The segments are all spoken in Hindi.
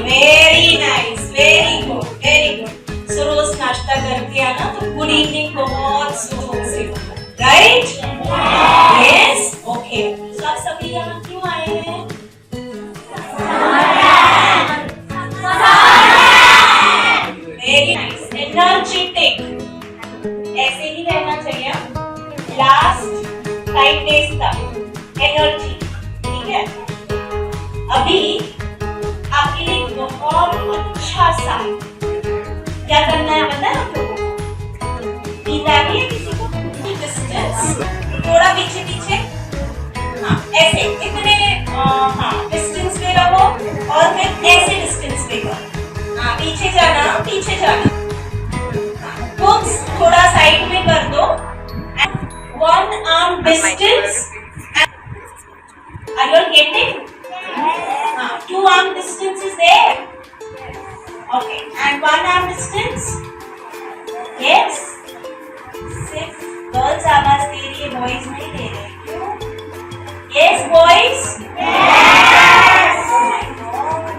Very nice, very good, very good. So रोज नाश्ता करके आना तो गुड इवनिंग बहुत सुकून से, राइट? Yes, okay. तो आप सभी यहाँ क्यों आए हैं? वेरी नाइस, एनर्जेटिक, ऐसे ही रहना चाहिए लास्ट 5 डेज तक, एनर्जी, ठीक है? अभी आपके लिए बहुत अच्छा सा क्या करना है पता है आप लोगों को? नींद आ रही है किसी को? डिस्टेंस थोड़ा पीछे पीछे, हाँ ऐसे इतने, हाँ डिस्टेंस पे रहो और फिर ऐसे डिस्टेंस पे करो, हाँ पीछे जाना, पीछे जाना। बुक्स थोड़ा साइड में कर दो, 1 arm distance, are you getting? 2 arm distance is there, okay, and 1 arm distance, yes, 6 girls आवाज दे रही है, boys नहीं दे रहे, क्यों? Yes boys, yes, oh my god,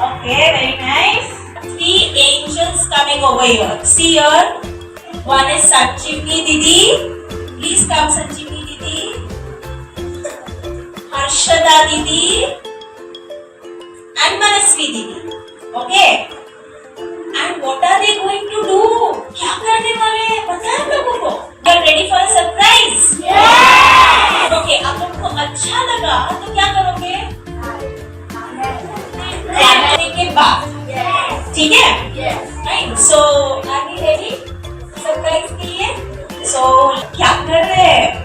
okay, very nice. 3 angels coming over here, see here, one is Sanjeevani Didi, please come Sanjeevani Didi, Harshada Didi and Manasvi Didi, okay? And what are they going to do? क्या करने वाले हैं पता है आप लोगों को? You are ready for a surprise? Yes! Okay, आप लोगों को अच्छा लगा तो क्या करोगे? खाने के बाद, ठीक है? Right? So are you ready? Surprise के लिए? So क्या कर रहे हैं?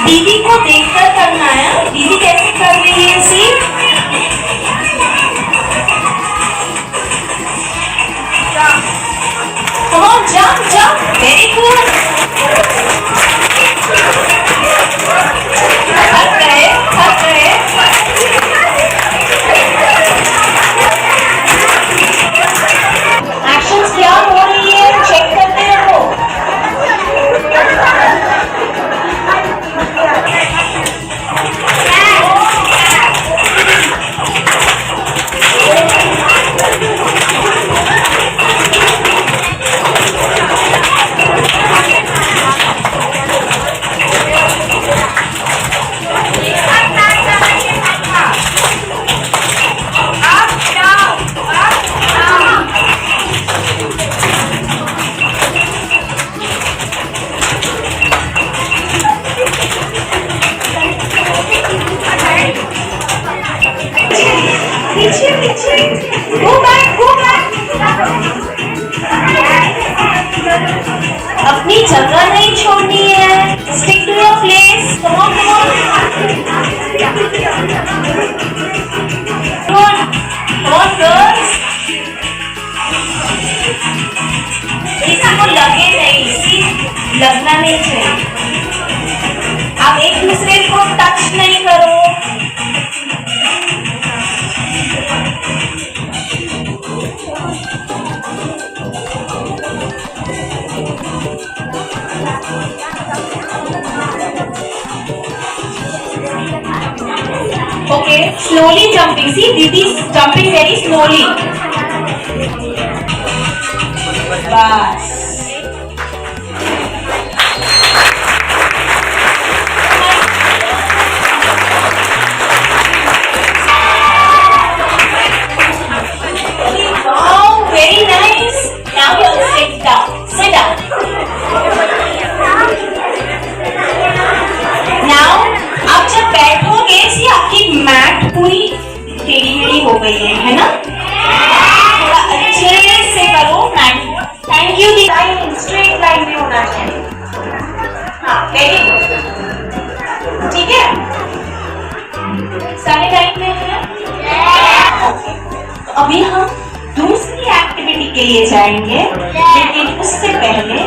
दीदी को देखकर करना है। दीदी कैसे कर रही है? सी come on, jump, jump, very good. थक गए, थक गए। एक्शंस क्या हो रही है चेक करते रहो। अपनी जगह नहीं छोड़नी है। Stick to your place. Come on, come on. Come on, come on, girls. इसको लगे नहीं, लगना नहीं चाहिए। आप एक दूसरे को टच नहीं करो। Okay, slowly jumping. See, Didi is jumping very slowly. बस। Wow, very nice. Now you sit down. Sit down. Now, आप जब बैठोगे, सी आपकी मैट पूरी टेढ़ी मेढ़ी हो गई है ना? थोड़ा अच्छे से करो mat. Thank you. Line straight line में होना चाहिए। हाँ, वेरी गुड। ठीक है, सारे लाइन में है। ओके, तो अभी हम दूसरी एक्टिविटी के लिए जाएंगे, लेकिन उससे पहले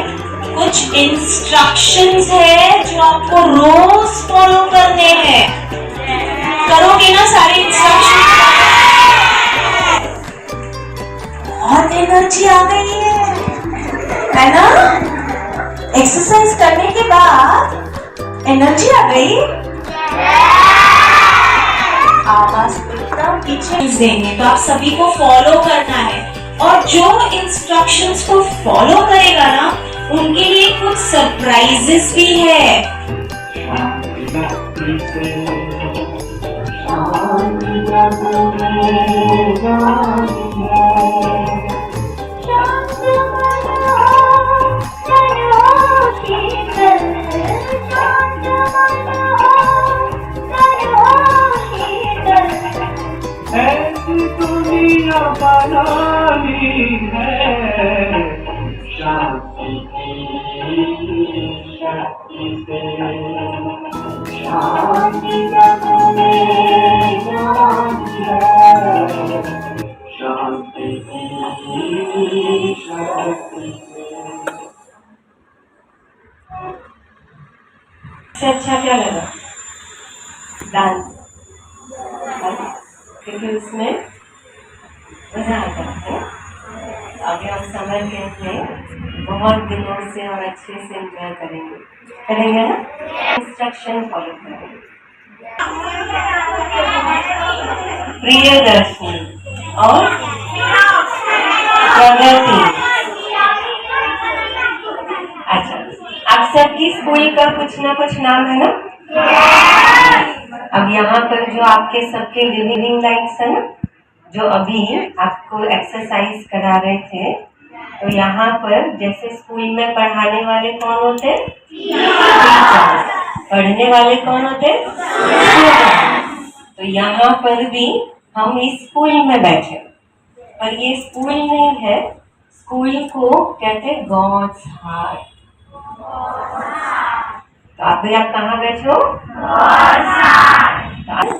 कुछ इंस्ट्रक्शंस है जो आपको रोज फॉलो करने हैं। करोगे ना सारे इंस्ट्रक्शन? बहुत एनर्जी आ गई है ना? एक्सरसाइज करने के बाद एनर्जी आ गई। आवाज एकदम पीछे देंगे, तो आप सभी को फॉलो करना है, और जो इंस्ट्रक्शंस को फॉलो करेगा ना, उनके लिए कुछ सरप्राइजेस भी है। ऐसी दुनिया बनानी है शांति की शक्ति से, शांति लगने जाती है शांति की शक्ति से। अच्छा क्या लगा? डांस, क्योंकि उसमें मजा आता है। अभी हम समर कैंप में बहुत दिनों से और अच्छे से एंजॉय करेंगे ना? इंस्ट्रक्शन फॉलो करेंगे। प्रियदर्शनी और प्रगति। अच्छा, आप सबकी स्कूल का कुछ ना कुछ नाम है ना? अब यहाँ पर जो आपके सबके लिविंग लाइट्स है ना, जो अभी आपको एक्सरसाइज करा रहे थे, तो यहाँ पर जैसे स्कूल में पढ़ाने वाले कौन होते? टीचर्स। पढ़ने वाले कौन होते? तो यहाँ पर भी हम इस स्कूल में बैठे, पर ये स्कूल नहीं है, स्कूल को कहते हैं गॉड्स हार्ट। तो अभी आप कहाँ बैठे हो?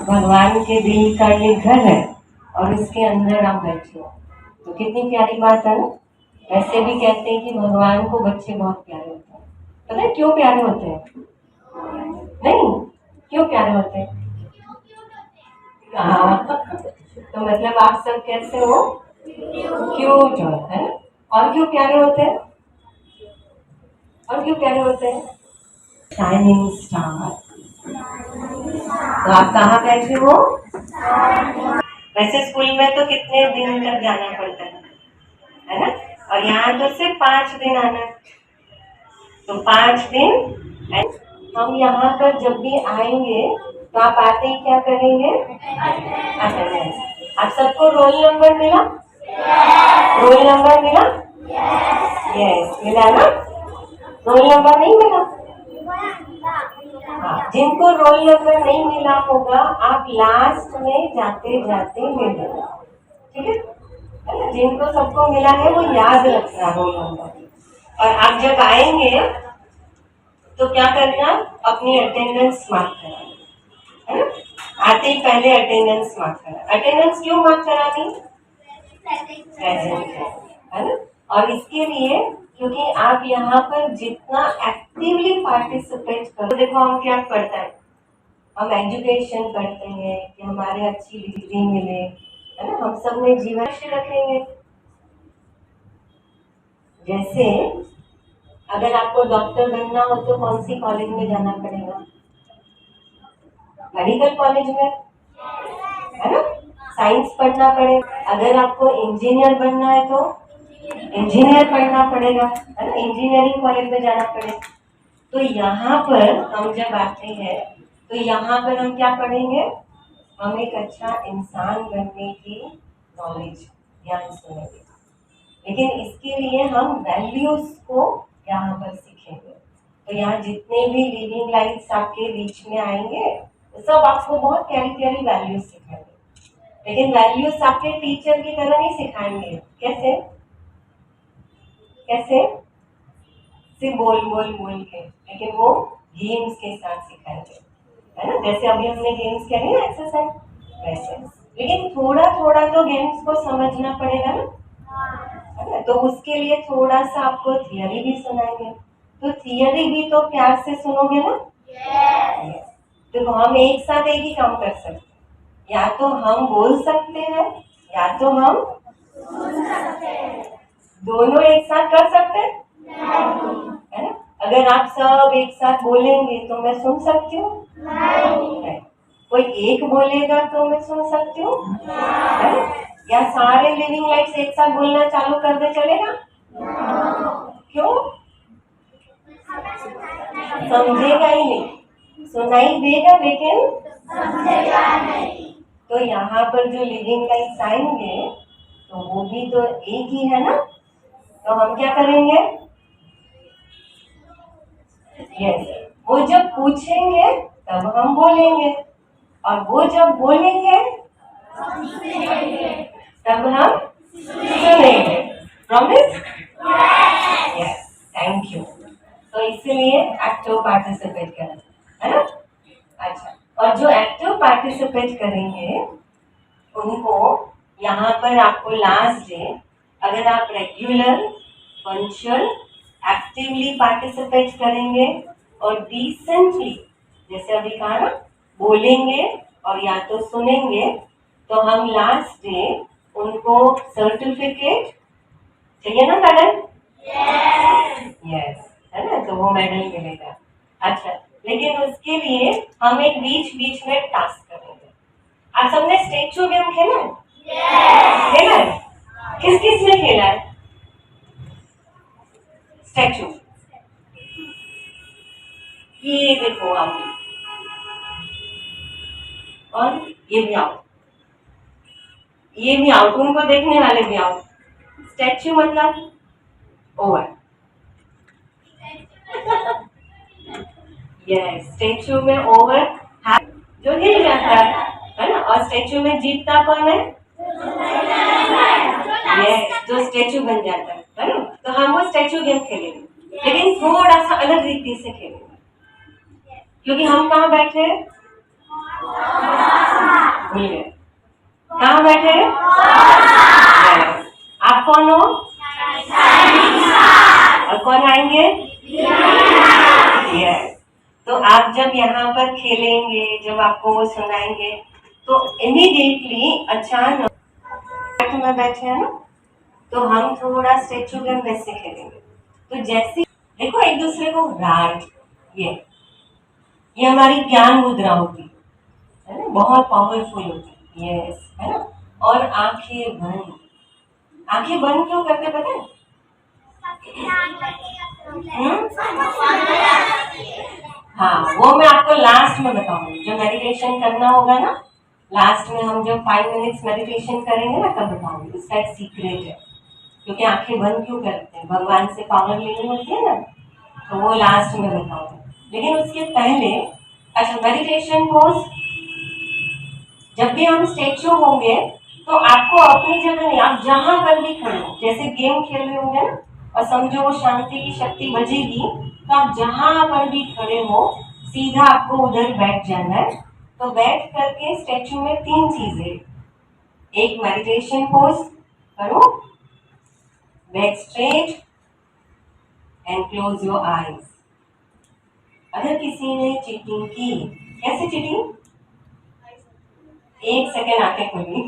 भगवान के दिल का ये घर है, और इसके अंदर आप बैठे हो, तो कितनी प्यारी बात है ना? ऐसे भी कहते हैं कि भगवान को बच्चे बहुत प्यारे होते हैं। पता है क्यों प्यारे होते हैं? नहीं, क्यों प्यारे होते हैं? तो मतलब आप सब कैसे हो? क्यूट होते हैं। और क्यों प्यारे होते हैं? और क्यों प्यारे होते हैं? Shining star. तो आप कहाँ बैठे हो? वैसे स्कूल में तो कितने दिन तक जाना पड़ता है ना? और यहाँ तो सिर्फ 5 दिन आना है, तो 5 दिन हम यहाँ पर जब भी आएंगे, तो आप आते ही क्या करेंगे? अटेंडेंस। आप सबको रोल नंबर मिला? रोल नंबर मिला? यस, मिला ना? रोल नंबर नहीं मिला? हाँ, जिनको रोल नंबर नहीं मिला होगा, आप लास्ट में जाते जाते ले लेना, ठीक है? जिनको सबको मिला है वो याद रखना रोल नंबर। और आप जब आएंगे तो क्या करना? अपनी अटेंडेंस मार्क कराना, है ना? आते ही पहले अटेंडेंस मार्क कराना। अटेंडेंस क्यों मार्क करानी? प्रेजेंट है। और इसके लिए क्योंकि आप यहाँ पर जितना एक्टिवली पार्टिसिपेट करो, तो देखो हम क्या पढ़ते हैं, हम एजुकेशन पढ़ते हैं कि हमारे अच्छी डिग्री मिले, है ना, हम सब में जीवन रखेंगे। जैसे अगर आपको डॉक्टर बनना हो तो कौन सी कॉलेज में जाना पड़ेगा? मेडिकल कॉलेज में, है ना। साइंस पढ़ना पड़ेगा। अगर आपको इंजीनियर बनना है तो इंजीनियर पढ़ना पड़ेगा, है ना, इंजीनियरिंग कॉलेज में जाना पड़ेगा। तो यहाँ पर हम जब आते हैं तो यहाँ पर हम क्या पढ़ेंगे? हम एक अच्छा इंसान बनने की नॉलेज ज्ञान सुनेंगे, लेकिन इसके लिए हम वैल्यूज को यहाँ पर सीखेंगे। तो यहाँ जितने भी लिविंग लाइट्स आपके बीच में आएंगे तो सब आपको बहुत प्यारी प्यारी वैल्यूज सिखाएंगे, लेकिन वैल्यूज आपके टीचर की तरह नहीं सिखाएंगे। कैसे कैसे? सिर्फ बोल बोल बोल के, लेकिन वो गेम्स के साथ सिखाएंगे, है ना। जैसे अभी हमने गेम्स किया ना एक्सरसाइज वैसे, लेकिन थोड़ा थोड़ा तो गेम्स को समझना पड़ेगा ना, है ना। तो उसके लिए थोड़ा सा आपको थियरी भी सुनाएंगे, तो थियरी भी तो प्यार से सुनोगे ना। तो हम एक साथ एक ही काम कर सकते हैं, या तो हम बोल सकते हैं या तो हम दोनों एक साथ कर सकते हैं, है ना। अगर आप सब एक साथ बोलेंगे तो मैं सुन सकती हूँ? नहीं। कोई एक बोलेगा तो मैं सुन सकती हूँ, है ना। या सारे लिविंग लाइट्स एक साथ बोलना चालू कर दे, चलेगा? क्यों? समझेगा ही नहीं, सुनाई देगा लेकिन समझेगा नहीं। तो यहाँ पर जो लिविंग लाइट्स आएंगे तो वो भी तो एक ही है ना। तो हम क्या करेंगे? यस, वो जब पूछेंगे तब हम बोलेंगे, और वो जब बोलेंगे तब हम सुनेंगे। प्रॉमिस? Yes, thank you. तो इसीलिए एक्टिव पार्टिसिपेट करें, है ना। अच्छा, और जो एक्टिव पार्टिसिपेट करेंगे उनको यहाँ पर आपको लास्ट डे, अगर आप रेगुलर पंक्चुअल एक्टिवली पार्टिसिपेट करेंगे और डिसेंटली, जैसे अभी कहा ना, बोलेंगे और या तो सुनेंगे, तो हम लास्ट डे उनको सर्टिफिकेट चाहिए ना मैडम? यस, है ना, तो वो मेडल मिलेगा। अच्छा, लेकिन उसके लिए हम एक बीच बीच में टास्क करेंगे। आप सबने स्टैचू गेम खेला है? खेला है? किस किस ने खेला है स्टैचू? ये देखो आप, और ये भी आओ, ये भी आओ, उनको देखने वाले भी आओ। स्टैचू मतलब ओवर। यस, स्टैचू में ओवर जो हिल जाता है ना, और स्टैचू में जीतता कौन है? यस, जो स्टैचू बन जाता है ना। तो हम वो स्टैचू गेम खेलेंगे, लेकिन थोड़ा सा अलग रीति से खेलेंगे, क्योंकि हम कहाँ बैठे हैं? भूल गए, कहाँ बैठे हैं? Yes. आप कौन हो? और कौन आएंगे? यस। तो आप जब यहाँ पर खेलेंगे, जब आपको वो सुनाएंगे, तो इमीडिएटली अचानक में बैठे हैं ना, तो हम थोड़ा स्टैचू गेम वैसे खेलेंगे। तो जैसे देखो एक दूसरे को राइट, ये हमारी ज्ञान मुद्रा होती है ना, बहुत पावरफुल होती है। यस, है ना। और आंखें बंद, आंखें बंद क्यों करते पता है? हाँ, वो मैं आपको लास्ट में बताऊंगी, जो मेडिटेशन करना होगा ना, लास्ट में हम जब 5 मिनट्स मेडिटेशन करेंगे ना, तब बताऊंगी। इसका एक सीक्रेट है, क्योंकि आंखें बंद क्यों करते हैं, भगवान से पावर लेनी होती है ना, तो वो लास्ट में बताऊंगी। लेकिन उसके पहले, अच्छा, मेडिटेशन कोर्स जब भी हम स्टैचू होंगे तो आपको अपनी जगह नहीं, आप जहां पर भी खड़े हो, जैसे गेम खेल रहे होंगे ना, और समझो वो शांति की शक्ति बजेगी, तो आप जहां पर भी खड़े हो सीधा आपको उधर बैठ जाना है। तो बैठ करके स्टैचू में 3 चीजें, एक मेडिटेशन पोज करो, neck straight and close your eyes. अगर किसी ने चीटिंग की, कैसे चीटिंग? 1 सेकेंड आंखें खोली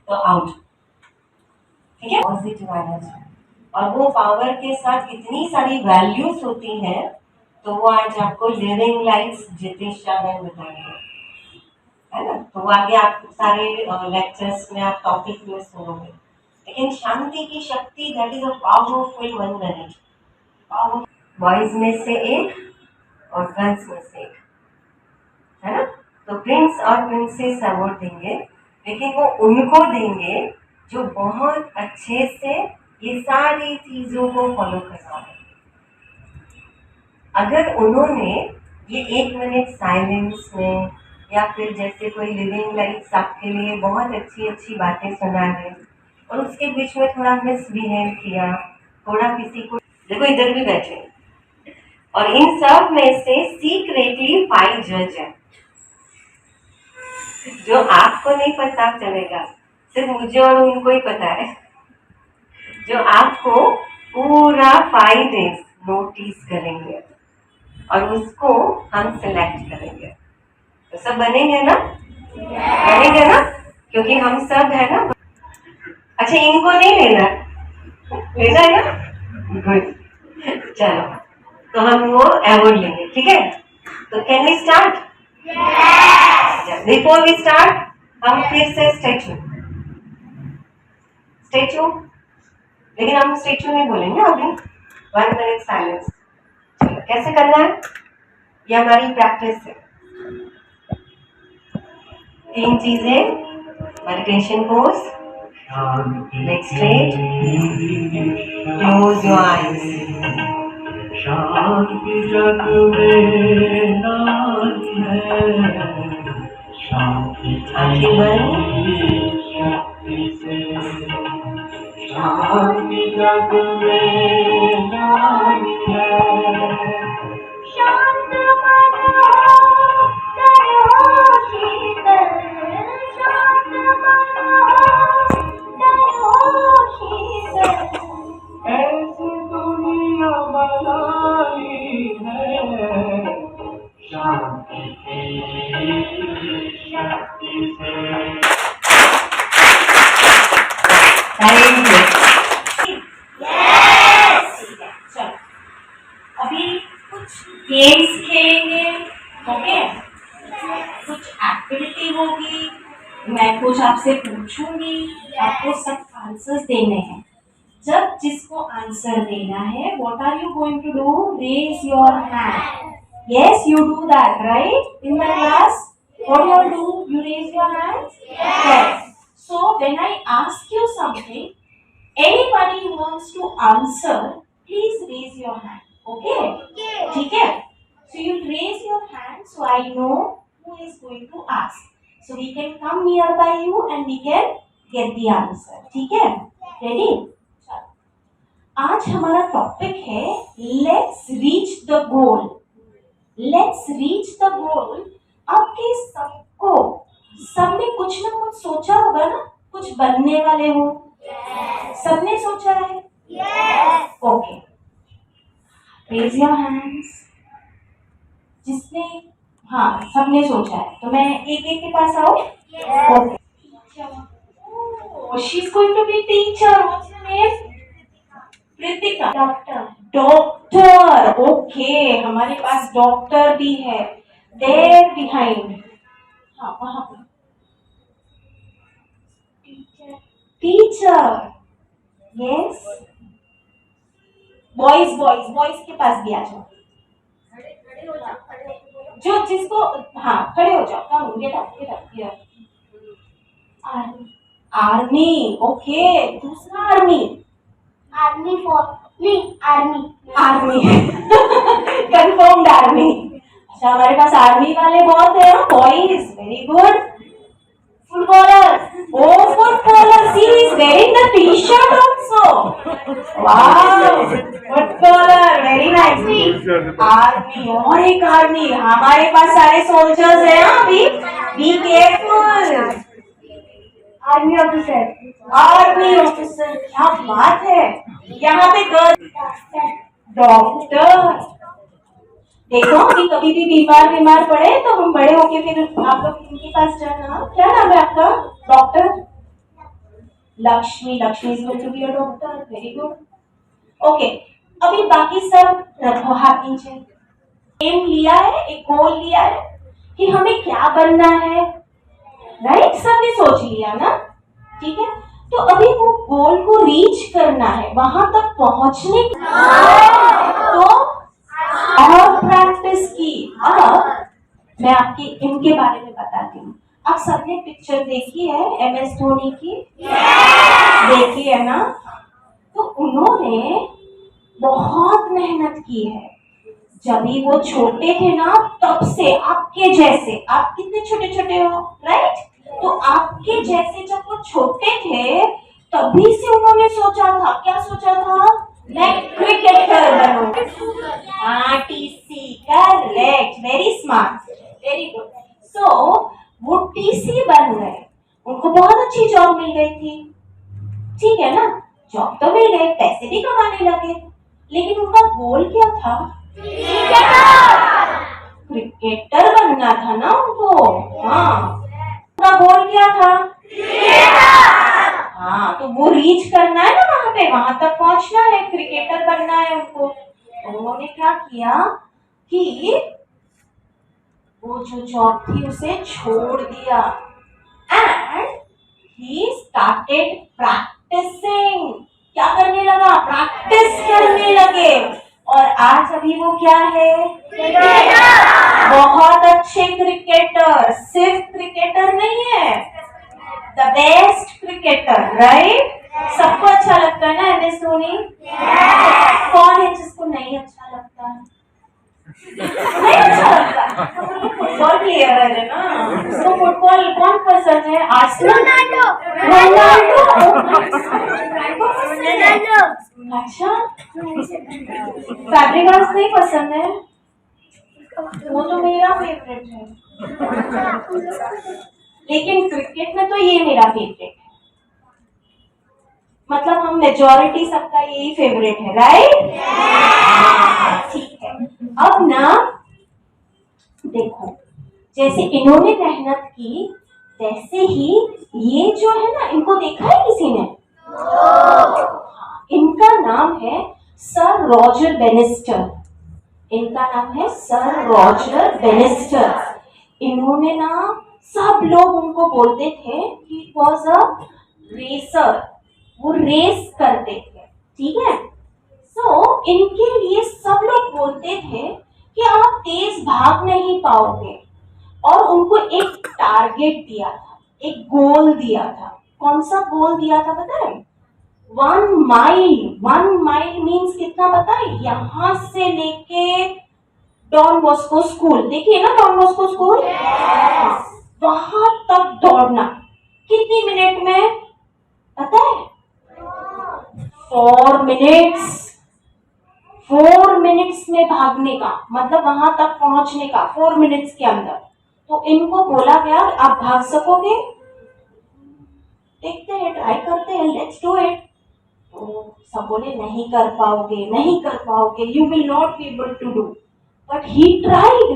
तो आउट, ठीक है? पॉजिटिव एनर्जी और वो पावर के साथ कितनी सारी वैल्यूज होती हैं, तो वो आज आपको living lights Jitesh Shah ma'am बताएंगे, है ना? तो वो आगे आप सारे लेक्चर्स में आप टॉपिक में सुनोगे। लेकिन शांति की शक्ति, that is a powerful 1 minute. Boys में से एक और गर्ल्स में से एक, है ना? तो प्रिंस और प्रिंसेस अवार्ड देंगे, लेकिन वो उनको देंगे जो बहुत अच्छे से ये सारी चीजों को फॉलो करवा रहे। अगर उन्होंने ये 1 मिनट साइलेंस में या फिर जैसे कोई लिविंग लाइट्स आपके लिए बहुत अच्छी अच्छी बातें सुना दे और उसके बीच में थोड़ा मिसबिहेव किया, थोड़ा किसी को, देखो इधर भी बैठे और इन सब में से सीक्रेटली 5 जज है जो आपको नहीं पता चलेगा, सिर्फ मुझे और उनको ही पता है, जो आपको पूरा 5 डेज नोटिस करेंगे और उसको हम सिलेक्ट करेंगे। तो सब बनेंगे ना? बनेंगे ना? क्योंकि हम सब है ना। अच्छा, इनको नहीं लेना, लेना है ना? गुड, चलो तो हम वो अवार्ड लेंगे, ठीक है? तो can we start? Before we start हम फिर से स्टैचू, लेकिन हम स्टैचू नहीं बोलेंगे अभी। 1 मिनट साइलेंस। कैसे करना है ये हमारी प्रैक्टिस है। 3 चीजें, meditation pose, neck straight, close your eyes. शांति जग में नारी है, शांति आंखें बंद। शक्ति से, शांति जग में नारी है, शांत मन हो तन हो शीतल, शांत मन हो तन हो शीतल, ऐसी दुनिया बनाई है, शांति की शक्ति से। Thank you. चलो अभी कुछ गेम्स खेलेंगे, ओके? कुछ एक्टिविटी होगी, मैं कुछ आपसे पूछूंगी, आपको सब आंसर्स देने हैं। जब जिसको आंसर देना है, what are you going to do? Raise your hand. Yes, you do that, right? In the class, what you all do? You raise your hands? Yes. So when I ask you something, anybody who wants to answer, please raise your hand. Okay? ठीक है? So you raise your hand so I know who is going to ask. So we can come nearby you and we can get the answer. ठीक है? Ready? चलो. आज हमारा टॉपिक है Let's reach the goal. Let's reach the goal. आपके सबको, सबने कुछ ना कुछ सोचा होगा ना, कुछ बनने वाले हो? सबने सोचा है? Okay, raise your hands. जिसने, हाँ सबने सोचा है, तो मैं एक एक के पास आऊं? Okay, she is going to be teacher. What's your name? Kritika. Doctor, okay, हमारे पास डॉक्टर भी है। देयर बिहाइंड, हाँ वहां पर टीचर। यस, बॉयज के पास भी आ जाओ। जो जिसको, हाँ खड़े हो जाओ। Come get up. Army, okay, दूसरा आर्मी। Army confirmed army. अच्छा, हमारे पास आर्मी वाले बहुत है। Boys, very good. Footballer, oh footballer, she is wearing the t-shirt also. Wow, footballer, very nice. Army, और एक आर्मी। हमारे पास सारे सोल्जर्स हैं अभी। Be careful. Army officer. Army officer, क्या बात है। यहाँ पे गर्ल डॉक्टर। देखो अभी कभी भी बीमार पड़े तो हम बड़े होके फिर आप लोग इनके पास जाना। क्या नाम है आपका? Doctor Lakshmi. Lakshmi is going to be a doctor. Very good. Okay, अभी बाकी सब रखो हाथ नीचे। एम लिया है, एक गोल लिया है कि हमें क्या बनना है, राइट? सबने सोच लिया ना? ठीक है, तो अभी वो गोल को रीच करना है, वहां तक पहुंचने तो और प्रैक्टिस की। अब मैं आपकी इनके बारे में बताती हूँ। आप सबने पिक्चर देखी है MS धोनी की? देखी है ना? तो उन्होंने बहुत मेहनत की है। जब भी वो छोटे थे ना, तब से आपके जैसे, आप कितने छोटे छोटे हो, राइट? तो आपके जैसे जब वो छोटे थे तभी से उन्होंने सोचा था, क्या सोचा था? मैं क्रिकेटर बनूंगा। हाँ, TC, correct, very smart, very good. So वो TC बन गए, उनको बहुत अच्छी जॉब मिल गई थी। ठीक है ना? जॉब तो मिल गई, पैसे भी कमाने लगे, लेकिन उनका गोल क्या था? क्रिकेटर बनना था ना उनको। हाँ, उनका गोल क्या था? हाँ, तो वो रीच करना है ना, वहां पे, वहां तक पहुंचना है, क्रिकेटर बनना है उनको। तो उन्होंने क्या किया कि वो जो जॉब थी उसे छोड़ दिया एंड ही स्टार्टेड प्रैक्टिसिंग। क्या करने लगा? प्रैक्टिस करने लगे। और आज अभी वो क्या है? बहुत अच्छे क्रिकेटर। सिर्फ क्रिकेटर नहीं है, द बेस्ट क्रिकेटर, राइट? सबको अच्छा लगता है ना MS धोनी? कौन है जिसको नहीं अच्छा लगता है? नहीं अच्छा लगता? फुटबॉल प्लेयर है ना, उसको फुटबॉल कौन पसंद है? आर्सेनल? रोनाल्डो। अच्छा, फैब्रिगास नहीं पसंद है? वो तो मेरा फेवरेट है, लेकिन क्रिकेट में तो ये मेरा फेवरेट है। मतलब हम मेजॉरिटी सबका यही फेवरेट है, राइट? ठीक है, अब ना देखो, जैसे इन्होंने मेहनत की वैसे ही ये जो है ना, इनको देखा है किसी ने? इनका नाम है सर रॉजर बेनिस्टर। इनका नाम है सर रॉजर बेनिस्टर। इन्होंने ना, सब लोग उनको बोलते थे कि वॉज अ रेसर, वो रेस करते थे। ठीक है, सो इनके लिए सब लोग बोलते थे कि आप तेज भाग नहीं पाओगे, और उनको एक टारगेट दिया था, एक गोल दिया था। कौन सा गोल दिया था पता है? 1 माइल। 1 माइल मीन्स कितना पता है? यहां से लेके डॉन बॉस्को स्कूल, देखिए ना डॉन बॉस्को स्कूल, वहां तक दौड़ना। कितनी मिनट में पता है? 4 मिनट्स। 4 मिनट्स में भागने का मतलब वहां तक पहुंचने का 4 मिनट्स के अंदर। तो इनको बोला गया आप भाग सकोगे? देखते हैं, ट्राई करते हैं, लेट्स डू इट। तो सब बोले नहीं कर पाओगे, नहीं कर पाओगे, you will not be able to do. But he tried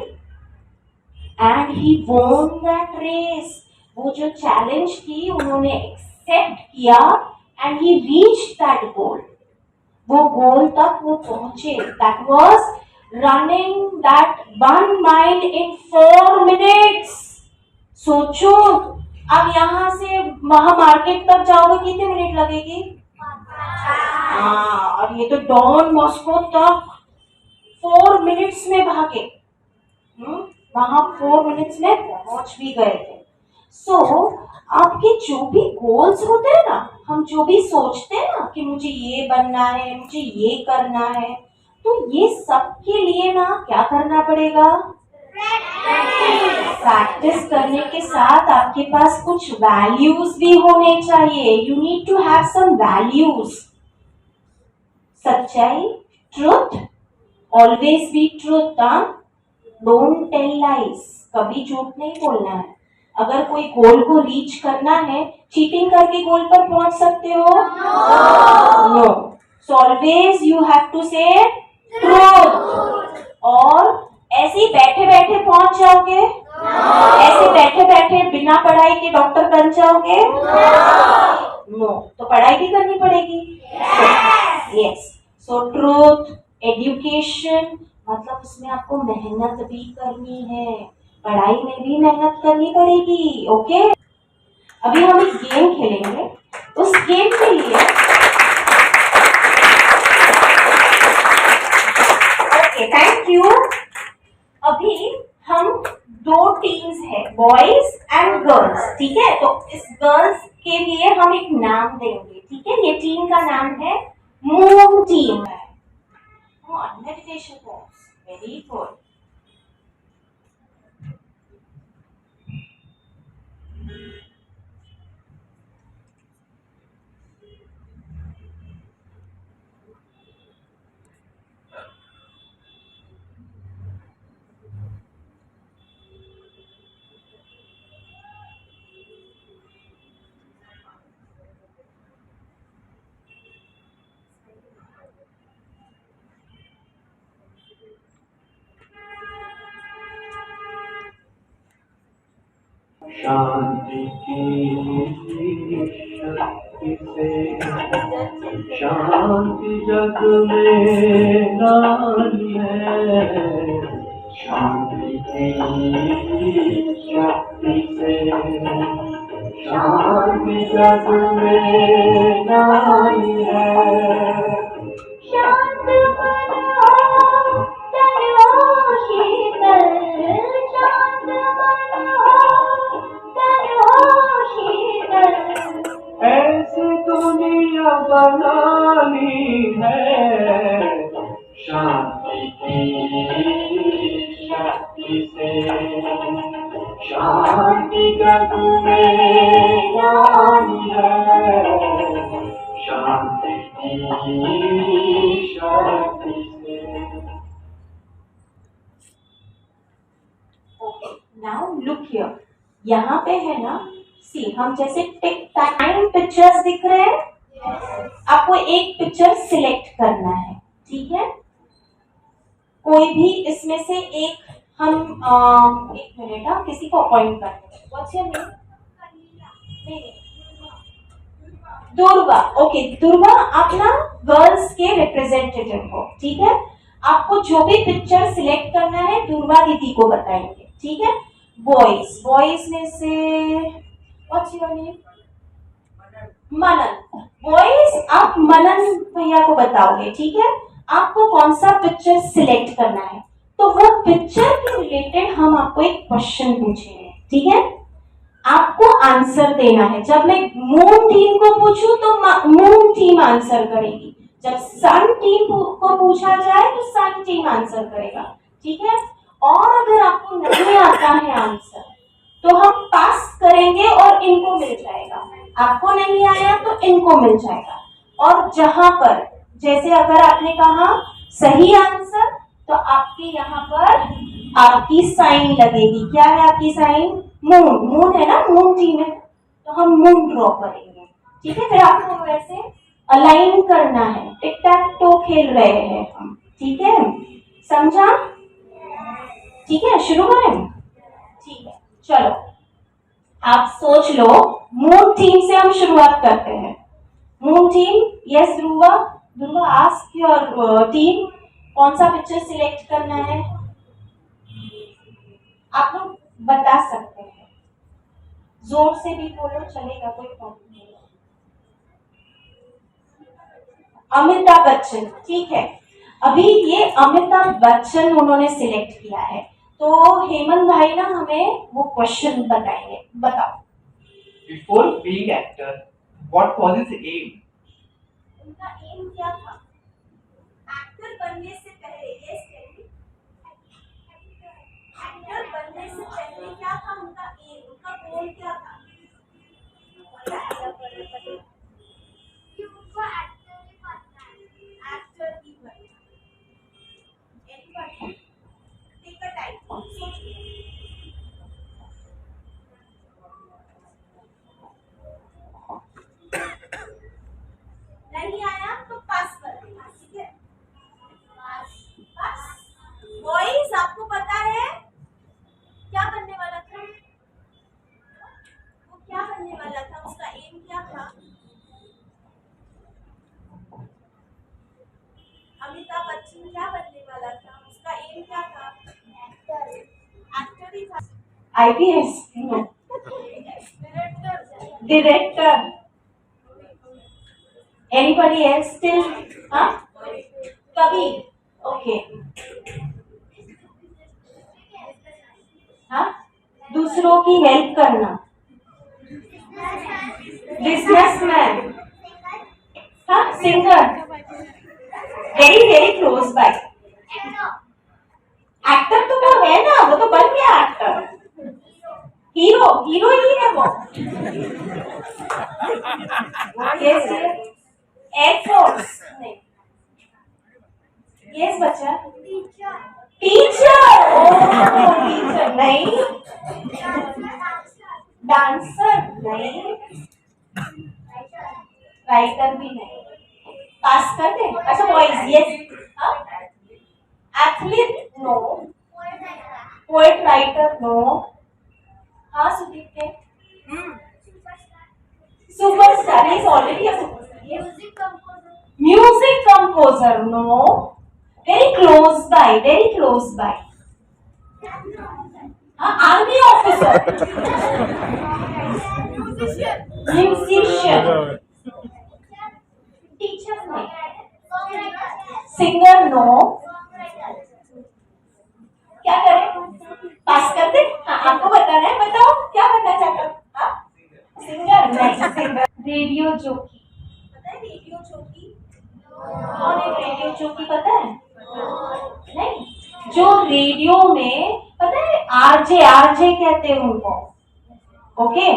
and he won that race. वो जो चैलेंज थी उन्होंने एक्सेप्ट किया and he reached that goal. वो गोल तक वो पहुंचे। That was running that 1 mile in 4 minutes. सोचो, अब यहाँ से वहां मार्केट तक जाओगे कितने मिनट लगेगी? हाँ, और ये तो डॉन मॉस्को तक 4 मिनट्स में भागे। वहां 4 मिनट्स में पहुंच भी गए थे। सो आपके जो भी गोल्स होते हैं ना, हम जो भी सोचते हैं ना कि मुझे ये बनना है, मुझे ये करना है, तो ये सब के लिए ना क्या करना पड़ेगा? प्रैक्टिस करने के साथ आपके पास कुछ वैल्यूज भी होने चाहिए। You need to have some values. सच्चाई, truth, always be truth. Don't tell lies, कभी झूठ नहीं बोलना है। अगर कोई गोल को रीच करना है, चीटिंग करके गोल पर पहुंच सकते हो? No. So always you have to say truth. और ऐसे ही बैठे बैठे पहुंच जाओगे? ऐसे बैठे बैठे बिना पढ़ाई के डॉक्टर बन जाओगे? नो। तो पढ़ाई भी करनी पड़ेगी। यस। सो ट्रूथ, एजुकेशन, मतलब उसमें आपको मेहनत भी करनी है, पढ़ाई में भी मेहनत करनी पड़ेगी। ओके, अभी हम एक गेम खेलेंगे। उस गेम के लिए ओके, थैंक यू। अभी हम दो टीम्स है, बॉयज एंड गर्ल्स, ठीक है? तो इस गर्ल्स के लिए हम एक नाम देंगे, ठीक है? ये टीम का नाम है मून टीम है। Meditation box, very good. शांति की शक्ति से शांति जग में नारी है। शांति की शक्ति से शांति जग में नारी है। शांत मन हो तन हो शीतल, शांत मन हो तन हो शीतल। ऐसी दुनिया बनानी है। शांति की शक्ति से शांति जग में लानी है। शांति की शक्ति से। Okay, now look here. यहाँ पे है ना, सी, हम जैसे टिक टाइम पिक्चर्स दिख रहे हैं। आपको एक पिक्चर सिलेक्ट करना है, ठीक है? कोई भी इसमें से एक हम एक मिनट, हम किसी को अपॉइंट करते हैं। What's your name? Durga. Okay Durga, आप ना गर्ल्स के रिप्रेजेंटेटिव हो, ठीक है? आपको जो भी पिक्चर सिलेक्ट करना है दुर्गा दीदी को बताएंगे, ठीक है? बॉयज, बॉयज में से what's your name? Manan. Boys, आप मनन भैया को बताओगे, ठीक है? आपको कौन सा पिक्चर सिलेक्ट करना है, तो वो पिक्चर के रिलेटेड हम आपको एक क्वेश्चन पूछेंगे, ठीक है? आपको आंसर देना है। जब मैं मून टीम को पूछूं तो मून टीम आंसर करेगी, जब सन टीम को पूछा जाए तो सन टीम आंसर करेगा, ठीक है? और अगर आपको नहीं आता है आंसर तो हम पास करेंगे और इनको मिल जाएगा। आपको नहीं आया तो इनको मिल जाएगा। और जहां पर, जैसे अगर आपने कहा सही आंसर, तो आपके यहाँ पर आपकी साइन लगेगी। क्या है आपकी साइन? मून। मून है ना, मून टीम है, तो हम मून ड्रॉ करेंगे, ठीक है? फिर आपको वैसे अलाइन करना है, टिक टैक टो खेल रहे हैं हम, ठीक है? समझा? ठीक है, शुरू करें? ठीक है, चलो आप सोच लो। मून टीम से हम शुरुआत करते हैं। Moon team, yes Dhruva. Dhruva, ask your team कौन सा पिक्चर सिलेक्ट करना है। आप लोग बता सकते हैं, जोर से भी बोलो चलेगा, कोई प्रॉब्लम नहीं। अमिताभ बच्चन, ठीक है? अभी ये अमिताभ बच्चन उन्होंने सिलेक्ट किया है, तो हेमंत भाई ना हमें वो क्वेश्चन बताएंगे। बताओ। Before being actor, what was his aim? उनका एम क्या था एक्टर बनने से पहले? Yes tell me. एक्टर बनने से पहले क्या था उनका एम, उनका गोल क्या था? एक्टर ही बनना। एनीबॉडी टेक अ टाइम, सोच लो। क्या बनने वाला था? उसका एम क्या था? एक्टर ही था। IPS, director. Anybody else still? हाँ? कभी? Okay. हाँ? दूसरों की हेल्प करना. Businessman. हाँ? Singer. Very close by. Actor तो वो है ना, वो तो बन गया एक्टर. हीरो ही है वो. यस एयरफोर्स नहीं. यस बच्चा. टीचर. ओह टीचर नहीं. डांसर नहीं. राइटर भी नहीं. पास कर दे. अच्छा boys. Yes. Athlete no. Poet writer no. हाँ Sudipte. Superstar is already a superstar. Music composer no. Very close by. हाँ आर्मी ऑफिसर. म्यूजिशियन. टीचर नहीं. Singer no. क्या करें? पास कर दे. हाँ आपको बताना है. बताओ क्या बनना चाहते हो? हाँ सिंगर नहीं. सिंगर. Radio jockey. पता है रेडियो जॉकी? कौन है रेडियो जॉकी? पता है? नहीं. जो रेडियो में पता है आरजे कहते हैं उनको. ओके.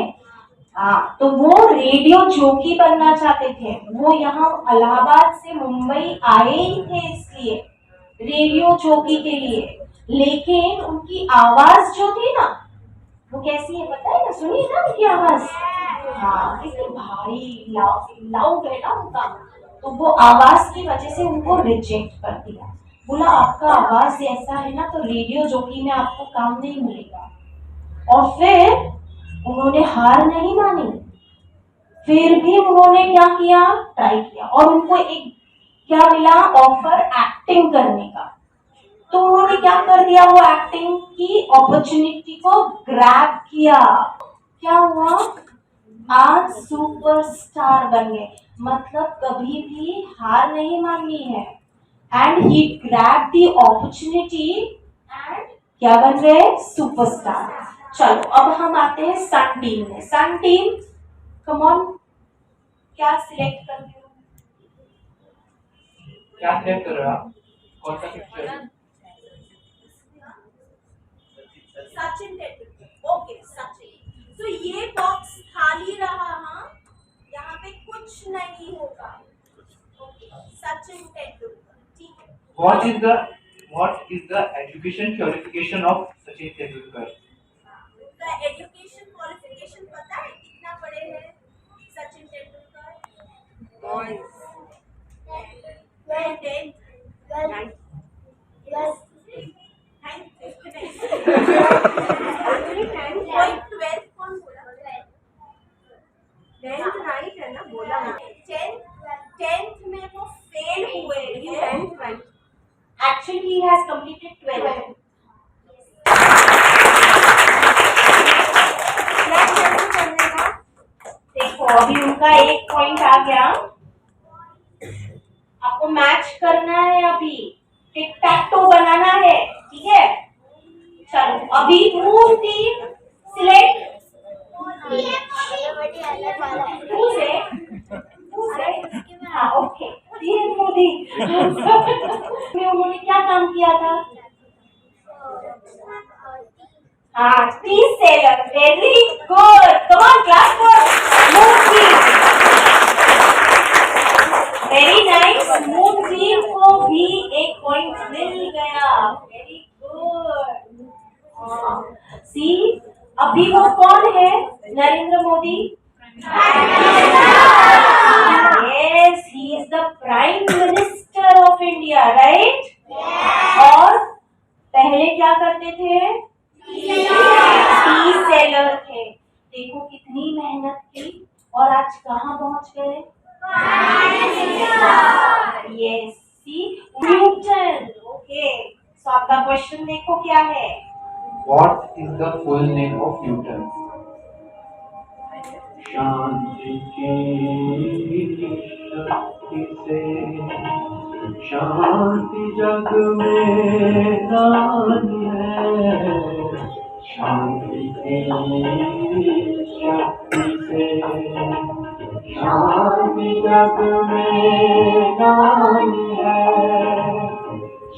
हाँ तो वो रेडियो जॉकी बनना चाहते थे. वो यहाँ इलाहाबाद से मुंबई आए ही थे इसलिए रेडियो जॉकी के लिए. लेकिन उनकी आवाज जो थी ना वो कैसी है पता है ना? सुनिए ना उनकी आवाज. हाँ कितनी भारी लाउड है ना उनका. तो वो आवाज की वजह से उनको रिजेक्ट कर दिया. बोला आपका आवाज ऐसा है ना तो रेडियो जॉकी में आपको काम नहीं मिलेगा. और फिर उन्होंने हार नहीं मानी. फिर भी उन्होंने क्या किया? ट्राई किया. और उनको एक क्या मिला? ऑफर एक्टिंग करने का. तो उन्होंने क्या कर दिया? वो एक्टिंग की अपॉर्चुनिटी को ग्रैब किया. क्या हुआ? आज सुपरस्टार बन गए. मतलब कभी भी हार नहीं माननी है. And he grab the opportunity and क्या बन गए? सुपरस्टार. चलो अब हम आते हैं सन टीम में. सन टीम कम ऑन. क्या सिलेक्ट करते हो? क्या सिलेक्ट कर रहे हो आप? कौन सा पिक्चर? सचिन तेंदुलकर. ओके सचिन. तो ये बॉक्स खाली रहा. हाँ यहाँ पे कुछ नहीं होगा. ओके सचिन तेंदुलकर. ठीक है. What is the education qualification of Sachin Tendulkar? तो एजुकेशन क्वालिफिकेशन पता है कितना पढ़े हैं सचिन तेंदुलकर? टेंथ में वो फेल हुए हैं. Actually, he has completed 12th. देखो अभी उनका 1 पॉइंट आ गया. आपको मैच करना है. अभी टिक टैक टो बनाना है. ठीक है. चलो अभी मून टीम सिलेक्ट. हाँ ओके. मोदी में उन्होंने क्या काम किया था? हाँ T seller. Very good. Come on class for moon team. Very nice. Moon team को भी 1 पॉइंट मिल गया. Very good. सी अभी वो कौन है? Narendra Modi. Yes, he is the Prime Minister of India, right? और पहले क्या करते थे? टी सेलर थे. देखो कितनी मेहनत की और आज कहाँ पहुंच गए? Yes, सी न्यूटन। ओके, सो आपका क्वेश्चन देखो क्या है। What is the full name of Newton? शांति की शक्ति से शांति जग में नानी है। शांति की शक्ति से शांति जग में नानी है।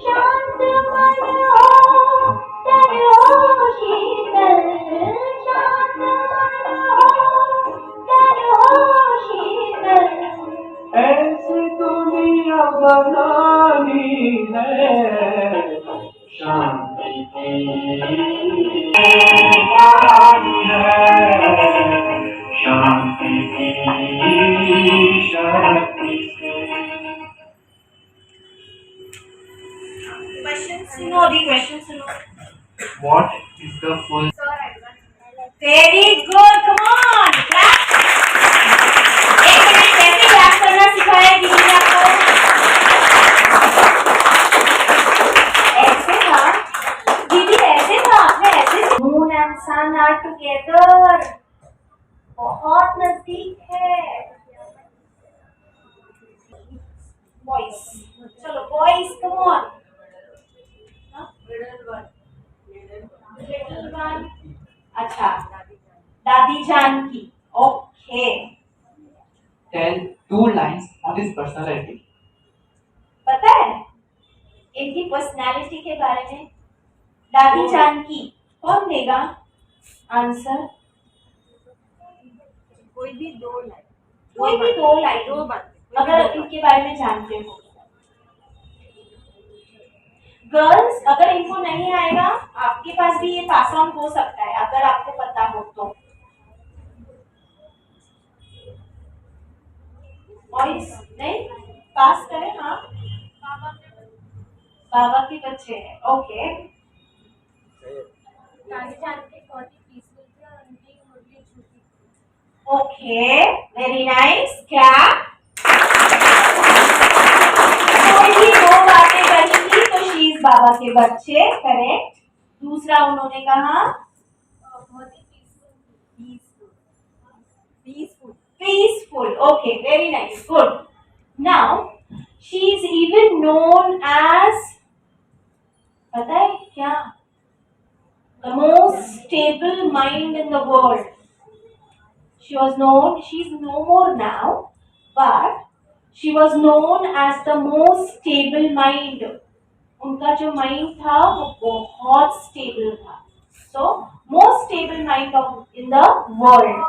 शांत मन हो तन हो शीतल, शांत मन हो तन हो शीतल। ऐसी दुनिया बनानी है। शांति की बनानी है। शांति की शक्ति से। क्वेश्चन सुनो, अभी क्वेश्चन सुनो। What is the full very good, come on clap. एक मिनट, कैसे क्लैप करना सिखाया दीदी ने आपको? ऐसे था दीदी, ऐसे था आपने, ऐसे। Moon and sun are together, बहुत नजदीक है। बॉयज, चलो boys come on. Little one, अच्छा, दादी Janki. Okay, tell 2 lines on his personality? पता है इनकी पर्सनालिटी के बारे में? दादी जानकी, कौन देगा आंसर? कोई भी 2 लाइन, कोई भी 2 लाइन, 2 बातें, अगर इनके बारे में जानते हो। गर्ल्स, अगर इनको नहीं आएगा, आपके पास भी ये पास ऑन हो सकता है अगर आपको पता हो तो। बॉयज नहीं पास करें? हाँ, बाबा के बच्चे हैं। Okay, okay, very nice, clap. कोई भी 2 बातें करेंगी तो शी इज बाबा के बच्चे, करेक्ट। दूसरा उन्होंने कहा peaceful. Okay, very nice, good. Now she is even known as, पता है क्या? The most stable mind in the world. She was known, she is no more now, but she was known as the most stable mind. उनका जो माइंड था वो बहुत स्टेबल था। So, most stable mind in the world.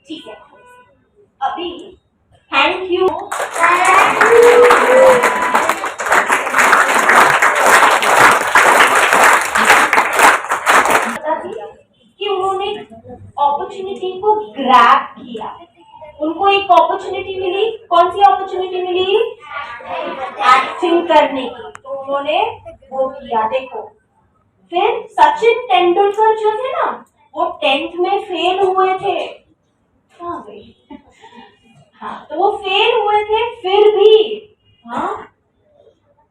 ठीक है, अभी थैंक यू। कि उन्होंने अपॉर्चुनिटी को ग्रैब किया। उनको एक अपॉर्चुनिटी मिली, कौन सी अपॉर्चुनिटी मिली? एक्टिंग करने की, तो उन्होंने वो किया। देखो, फिर सचिन तेंदुलकर जो थे ना, वो 10th में फेल हुए थे। कहाँ गई? हाँ, तो वो फेल हुए थे, फिर भी हाँ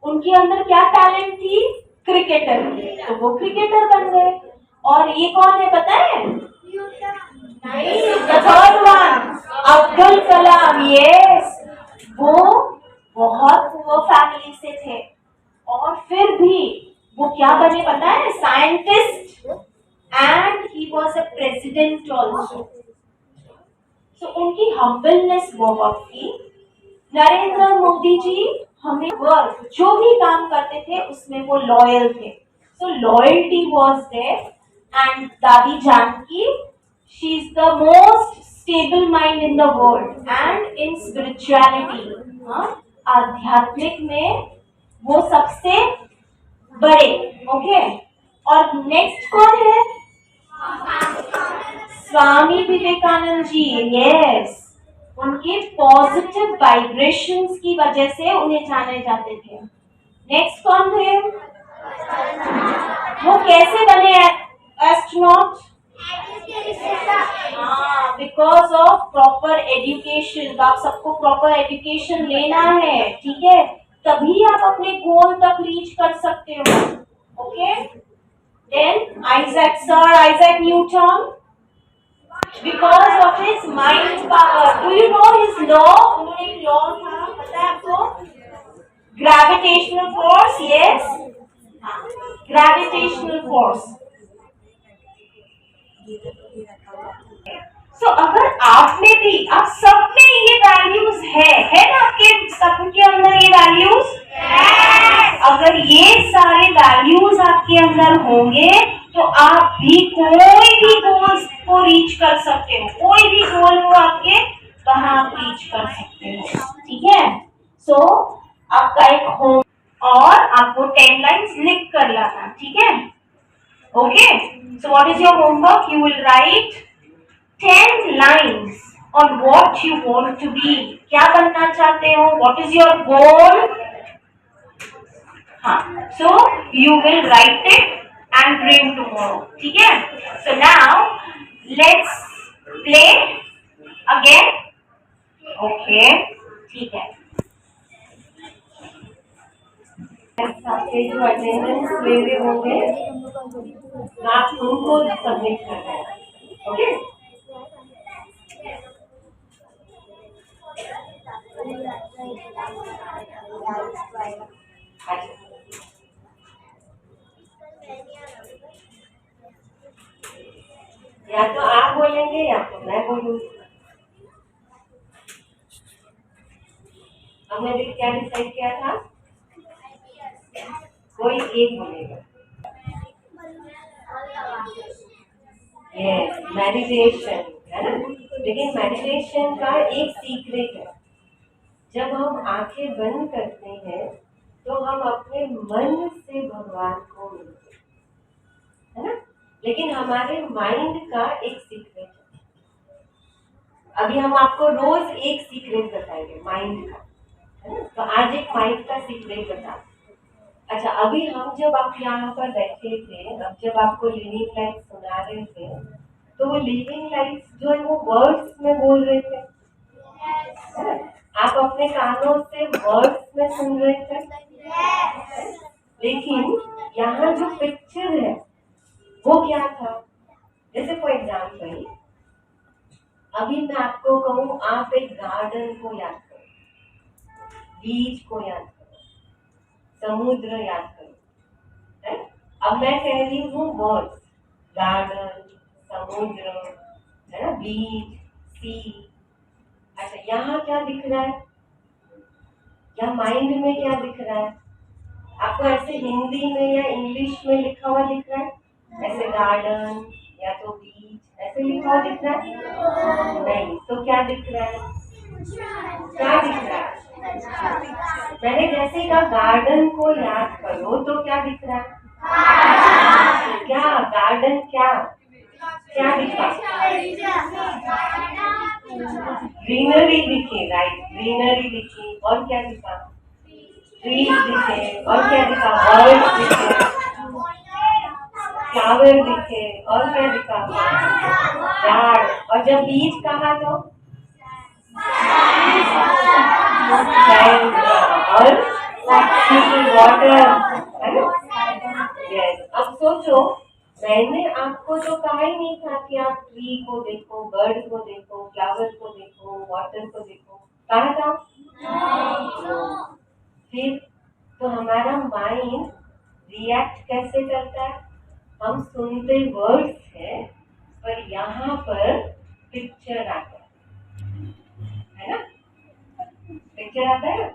उनके अंदर क्या टैलेंट थी? क्रिकेटर की, तो वो क्रिकेटर बन गए। और ये कौन है पता है? The third one, Abdul Kalam. Yes, वो बहुत पुअर फैमिली से थे और फिर भी वो क्या बने पता है? Scientist, and he was a president also. तो उनकी हम्बलनेस बहुत थी। नरेंद्र मोदी जी हमें वर्क जो भी काम करते थे उसमें वो लॉयल थे। So loyalty was there. And Dadi Janki, she is the most stable mind in the world. And in spirituality, आध्यात्मिक में वो सबसे बड़े। ओके, और नेक्स्ट कौन है? स्वामी विवेकानंद जी। यस, उनके पॉजिटिव वाइब्रेशंस की वजह से उन्हें जाने जाते थे। नेक्स्ट कौन थे? वो कैसे बने एस्ट्रोनॉट? हाँ, बिकॉज ऑफ प्रॉपर एजुकेशन। आप सबको प्रॉपर एजुकेशन लेना है, ठीक है, तभी आप अपने गोल तक रीच कर सकते हो। Okay, then Isaac Newton, because of his mind power. Do you know his law? उन्होंने एक लॉ था, पता है आपको? Gravitational force, yes, gravitational force. So अगर आप में भी, आप सब में ये वैल्यूज है ना? आपके सबके अंदर ये वैल्यूज अगर ये सारे वैल्यूज आपके अंदर होंगे तो आप भी कोई भी गोल्स को रीच कर सकते हो। कोई भी गोल हो आपके, वहां आप रीच कर सकते हो, ठीक है। सो आपका एक होम, और आपको 10 लाइन्स लिख कर लाना, ठीक है। Okay, so what is your homework? You will write 10 lines on what you want to be. क्या बनना चाहते हो? What is your goal? हाँ, so you will write it and dream tomorrow. ठीक है? So now let's play again. Okay, ठीक है। आपके जो अटेंडेंस ले रहे होंगे आप उनको सबमिट कर रहे हैं। ओके, या तो आप बोलेंगे या तो मैं बोलूंगी। हमने भी क्या डिसाइड किया था? कोई एक बोलेगा। यस, मेडिटेशन है ना। लेकिन मेडिटेशन का एक सीक्रेट है। जब हम आंखें बंद करते हैं तो हम अपने मन से भगवान को मिलते हैं, है ना। लेकिन हमारे माइंड का एक सीक्रेट है। अभी हम आपको रोज एक सीक्रेट बताएंगे माइंड का, है ना। तो आज एक माइंड का सीक्रेट बता। अच्छा, अभी हम जब आप यहाँ पर बैठे थे, अब जब आपको लिविंग लाइफ सुना रहे थे, तो वो लिविंग लाइफ जो है वो वर्ड्स में बोल रहे थे, है ना? आप अपने कानों से वर्ड्स में सुन रहे थे, लेकिन यहाँ जो पिक्चर है वो क्या था? जैसे फॉर एग्जाम्पल, अभी मैं आपको कहूँ आप एक गार्डन को याद करो, बीच को याद करो, समुद्र याद करो, है? अब मैं कह रही हूँ वर्ड्स, गार्डन, समुद्र, है ना, बीच, सी। अच्छा, यहाँ क्या दिख रहा है? या माइंड में क्या दिख रहा है? आपको ऐसे हिंदी में या इंग्लिश में लिखा हुआ दिख रहा है? ऐसे गार्डन या तो बीच ऐसे लिखा हुआ दिख रहा है? नहीं, तो क्या दिख रहा है? क्या दिख रहा है? मैंने जैसे कहा गार्डन को याद करो, तो क्या दिख रहा है? क्या गार्डन, क्या क्या दिखा? ग्रीनरी दिखी, राइट, ग्रीनरी दिखी। और क्या दिखा? ट्रीज दिखे। और क्या दिखा? बर्ड्स दिखे, फ्लावर दिखे। और क्या दिखा? झाड़। और जब बीच कहा तो और वाटर, है ना। यस, अब सोचो, मैंने आपको तो कहा ही नहीं था कि आप ट्री को देखो, बर्ड को देखो, फ्लावर को देखो, वाटर को देखो, कहा था? फिर तो हमारा माइंड रिएक्ट कैसे करता है? हम सुनते वर्ड्स है, पर यहाँ पर पिक्चर आता है ना, पिक्चर आता है।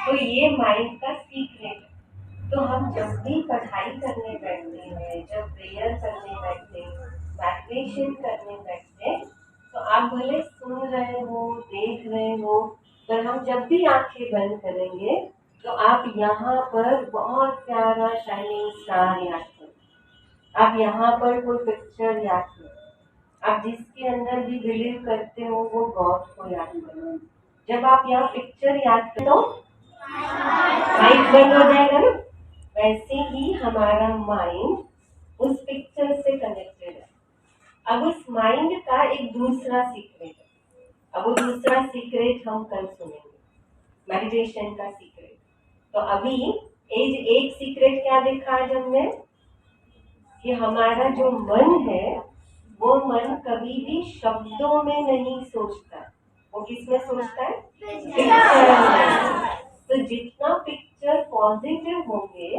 तो ये माइंड का सीक्रेट है। तो हम जब भी पढ़ाई करने बैठते हैं, जब प्रेयर करने बैठते, मेडिटेशन करने बैठते, तो आप भले सुन रहे हो, देख रहे हो, पर हम जब भी आंखें बंद करेंगे तो आप यहाँ पर बहुत प्यारा शाइनिंग स्टार याद करो, आप यहाँ पर कोई पिक्चर याद करो, आप जिसके अंदर भी बिलीव करते हो वो गॉड को याद करो। जब आप यहाँ पिक्चर याद करो, माइक बंद हो जाएगा ना, वैसे ही हमारा माइंड उस पिक्चर से कनेक्टेड है। अब उस माइंड का एक दूसरा सीक्रेट है। अब वो दूसरा सीक्रेट हम कल सुनेंगे, मेडिटेशन का सीक्रेट। तो अभी एक सीक्रेट क्या देखा आज हमने, कि हमारा जो मन है वो मन कभी भी शब्दों में नहीं सोचता, वो किसमें सोचता है, पिक्चर में। तो जितना पिक्चर पॉजिटिव होंगे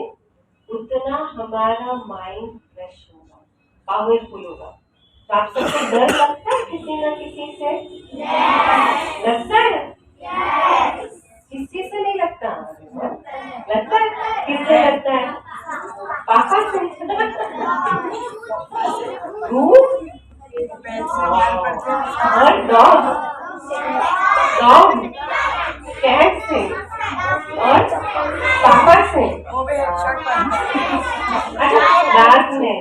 उतना हमारा माइंड फ्रेश होगा, पावरफुल होगा। तो आप सबको डर लगता है किसी ना किसी से? लगता है? किसी से नहीं लगता? लगता है? किससे लगता है? पापा से? और डॉग कैट से और पापा से। अच्छा, रात में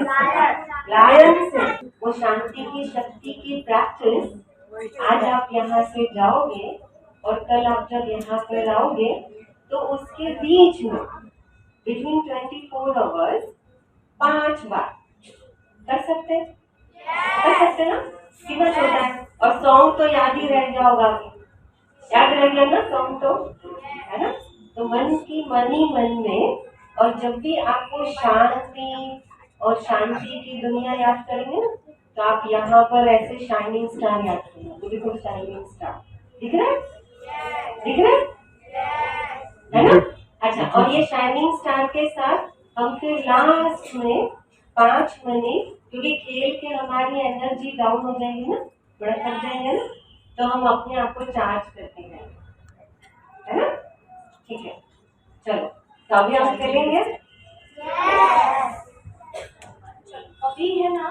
लायन से। वो शांति की शक्ति की प्रैक्टिस आज आप यहाँ से जाओगे और कल आप जब यहाँ पर आओगे तो उसके बीच में बिटवीन 24 आवर्स 5 बार कर सकते ना? कितना छोटा है। और सॉन्ग तो याद ही रह गया होगा, याद रह गया ना सॉन्ग तो, है ना? तो मन में, और जब भी आपको शांति और शांति की दुनिया याद करेंगे ना, तो आप यहाँ पर ऐसे शाइनिंग स्टार याद करेंगे, बिल्कुल शाइनिंग स्टार दिख रहा है ना? अच्छा, और ये शाइनिंग स्टार के साथ हम फिर लास्ट में 5 मिनट, क्योंकि खेल के हमारी एनर्जी डाउन हो जाएगी ना, बड़ा थक जाएंगे ना, तो हम अपने आप को चार्ज करते हैं, है ना? ठीक है, चलो तो अभी हम खेलेंगे। अभी है ना,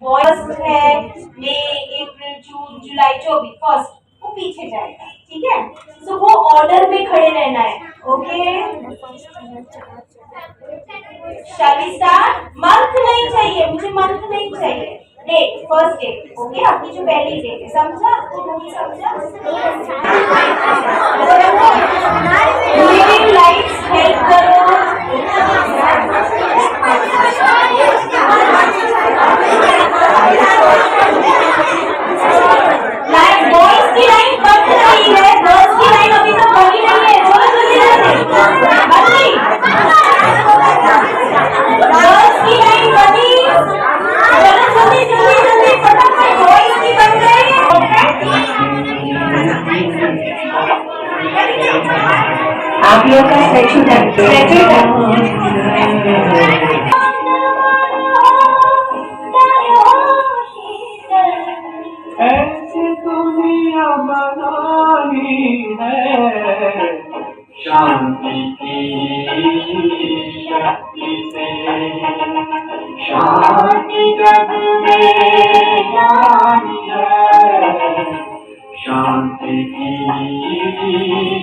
फर्स्ट है मई, अप्रैल, जून, जुलाई, 24 फर्स्ट, वो पीछे जाएगा, ठीक है? सो वो ऑर्डर में खड़े रहना है, okay? Shall we start? Month नहीं चाहिए मुझे, मंथ नहीं चाहिए, डेट, फर्स्ट डेट, ओके? आपकी जो पहली डेट है, समझा? नहीं समझा? लिविंग लाइट्स हेल्प करो। लाइन, बॉयज की लाइन बंद रही है, गर्ल्स की लाइन अभी तक बनी नहीं है, चलो जल्दी बन गई। गर्ल्स की लाइन बनी, चलो जल्दी फटाफट, बॉयज की बन गई। आप लोग का स्टैचू ऐसी दुनिया बनानी है शांति की शक्ति से, शांति जग में जानी है शांति की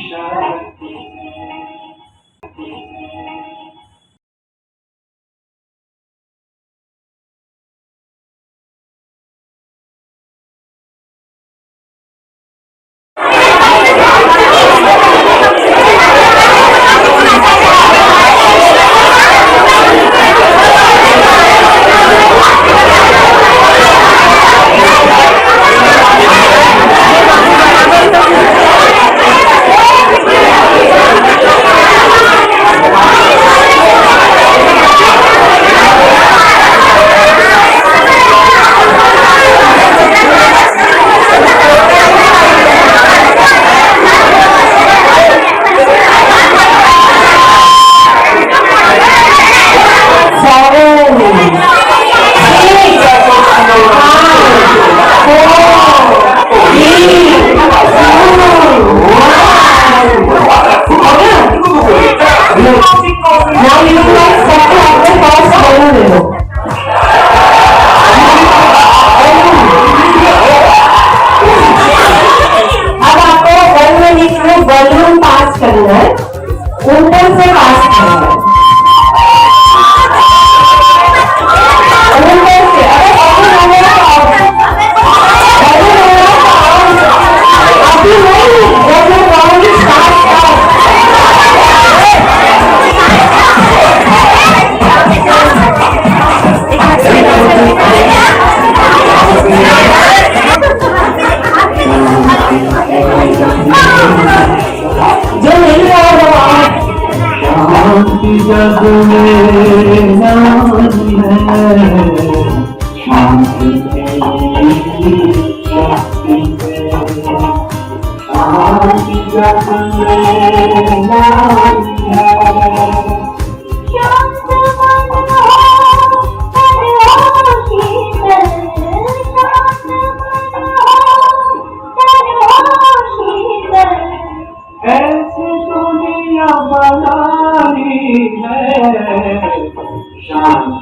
शक्ति से।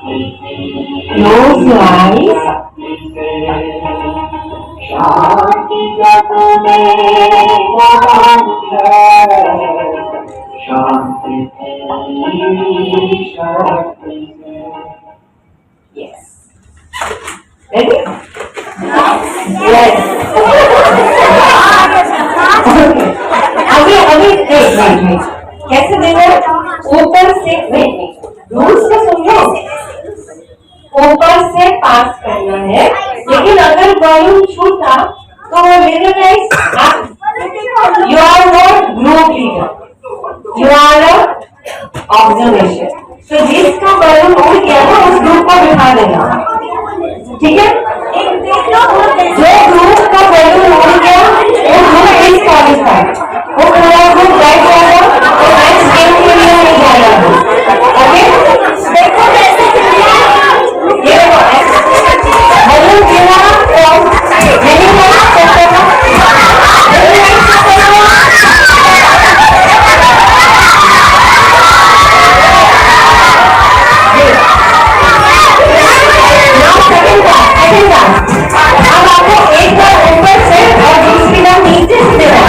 Close your eyes. शांति जग में ज्ञान है, शांति की शक्ति से। Yes. Ready? Yes. अभी wait. कैसे देना? ऊपर से wait. रूल्स को समझो। ऊपर से पास करना है, लेकिन अगर बॉलून छूटा तो वो little guys, you are not group leader, you are a observation. So जिसका बॉलून उड़ गया ना उस ग्रुप को बिठा देना, ठीक है? जो ग्रुप का बॉलून उड़ गया वो ग्रुप इस कॉलेज का, वो पूरा ग्रुप बैठ जाएगा और नेक्स्ट गेम के लिए नहीं जाएगा। ओके? देखो कैसे ये बॉलून गिरा और नहीं हुआ अब आपको एक बार ऊपर से और दूसरी बार नीचे से देना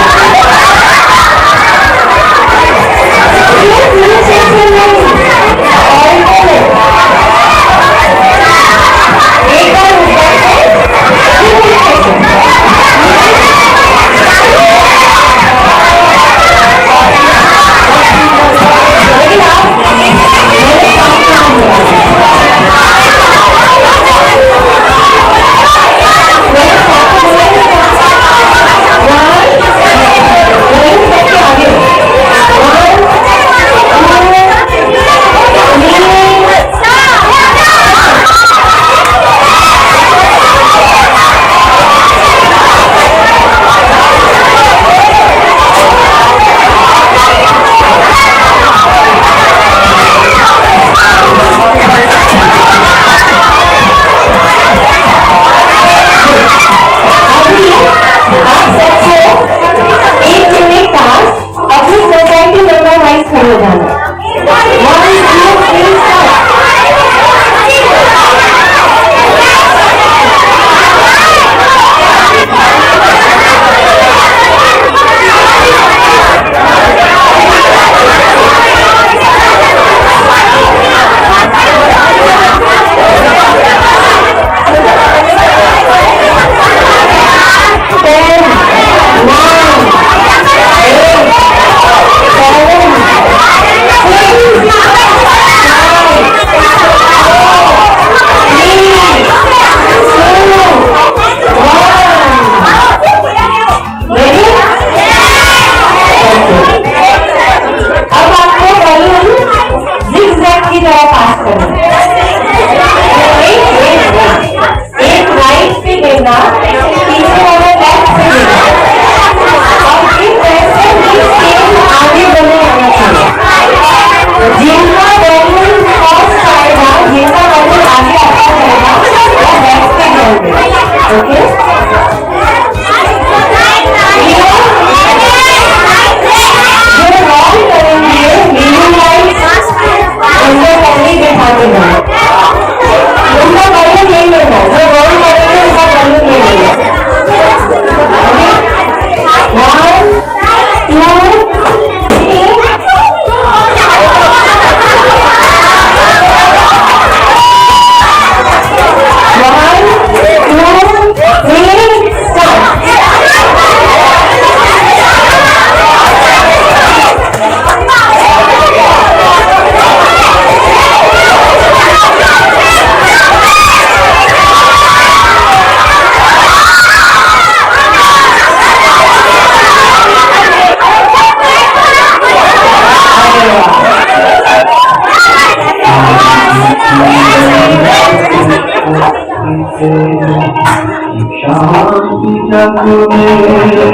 शांति जग में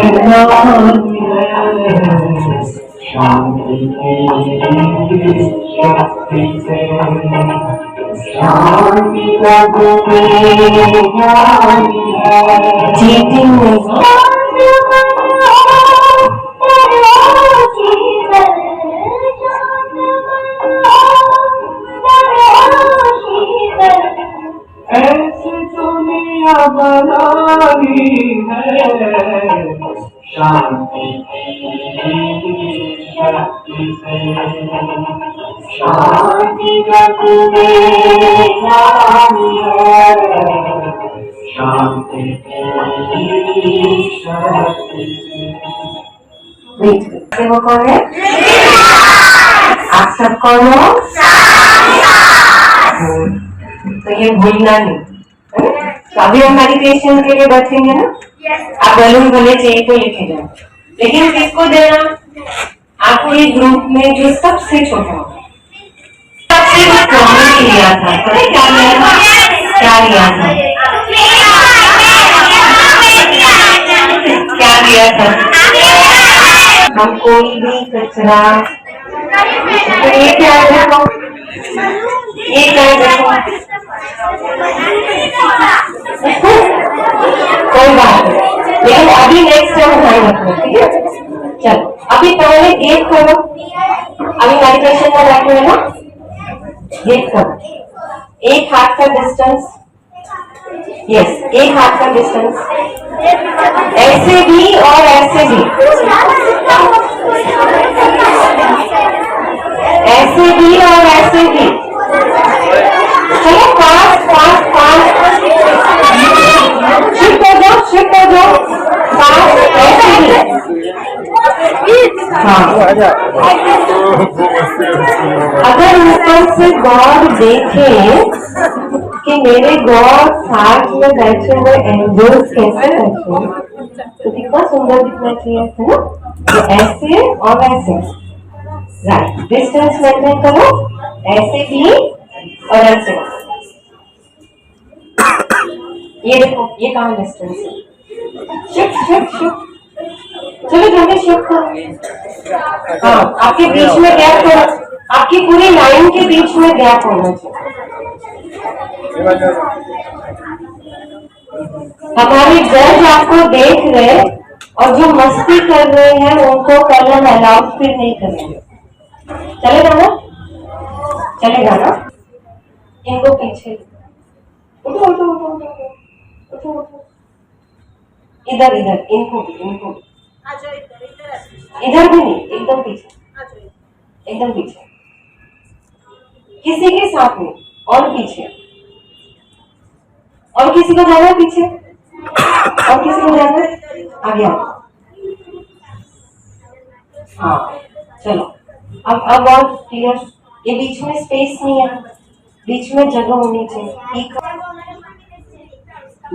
ज्ञान है, शांति की शक्ति से। शांति जग में ज्ञान है, चीटिंग में बनानी है, शांति की शक्ति से, शांति जग में लानी है, शांति की शक्ति से। वो कौन है? आप सब कौन हो? तो ये भूलना नहीं है ना? तो अभी हम मेडिटेशन के लिए बैठेंगे ना? आप बलून भले चाहिए तो लेके जाओ, लेकिन किसको देना? आपके ग्रुप में जो सबसे छोटा होगा, सबसे कम लिया था, पता है क्या लिया था? क्या लिया था? क्या लिया था? हम कोई भी कचरा, तो ये क्या है देखो, ये क्या है देखो, कोई बात नहीं, लेकिन अभी नेक्स्ट टाइम ध्यान रखना, ठीक है? चलो अभी पहले गेट करो, अभी मेडिटेशन में बैठे हैं ना, गेट करो, एक हाथ का डिस्टेंस, यस, एक हाथ का डिस्टेंस, ऐसे भी और ऐसे भी, ऐसे भी और ऐसे भी, चलो पांच पांच पांच, शिफ्ट हो जाओ, पांच ऐसे भी। हाँ, अगर ऊपर से गॉड देखे कि मेरे गॉड साथ में बैठे हुए एंजल्स कैसे बैठे, तो कितना सुंदर दिखना चाहिए, है ना? तो ऐसे और ऐसे, राइट, डिस्टेंस मेंटेन करो, ऐसे भी और ऐसे। ये देखो, ये कहाँ डिस्टेंस है? शिफ्ट शिफ्ट शिफ्ट, चलो जल्दी शिफ्ट करो। हाँ, आपके बीच में गैप करो, आपकी पूरी लाइन के बीच में गैप होना चाहिए। हमारे जज आपको देख रहे और जो मस्ती कर रहे हैं उनको कल हम अलाउड फिर नहीं करेंगे, चलेगा ना? चलेगा ना? इनको पीछे, उठो उठो उठो उठो उठो उठो, इधर इधर, इनको भी, इनको भी, इधर भी नहीं, एकदम पीछे, एकदम पीछे, किसी के साथ नहीं, और पीछे, और किसी को जाना है पीछे, और किसी को जाना है आगे आओ। हाँ चलो, अब और क्लियर, ये बीच में स्पेस नहीं है, बीच में जगह होनी चाहिए, ठीक है?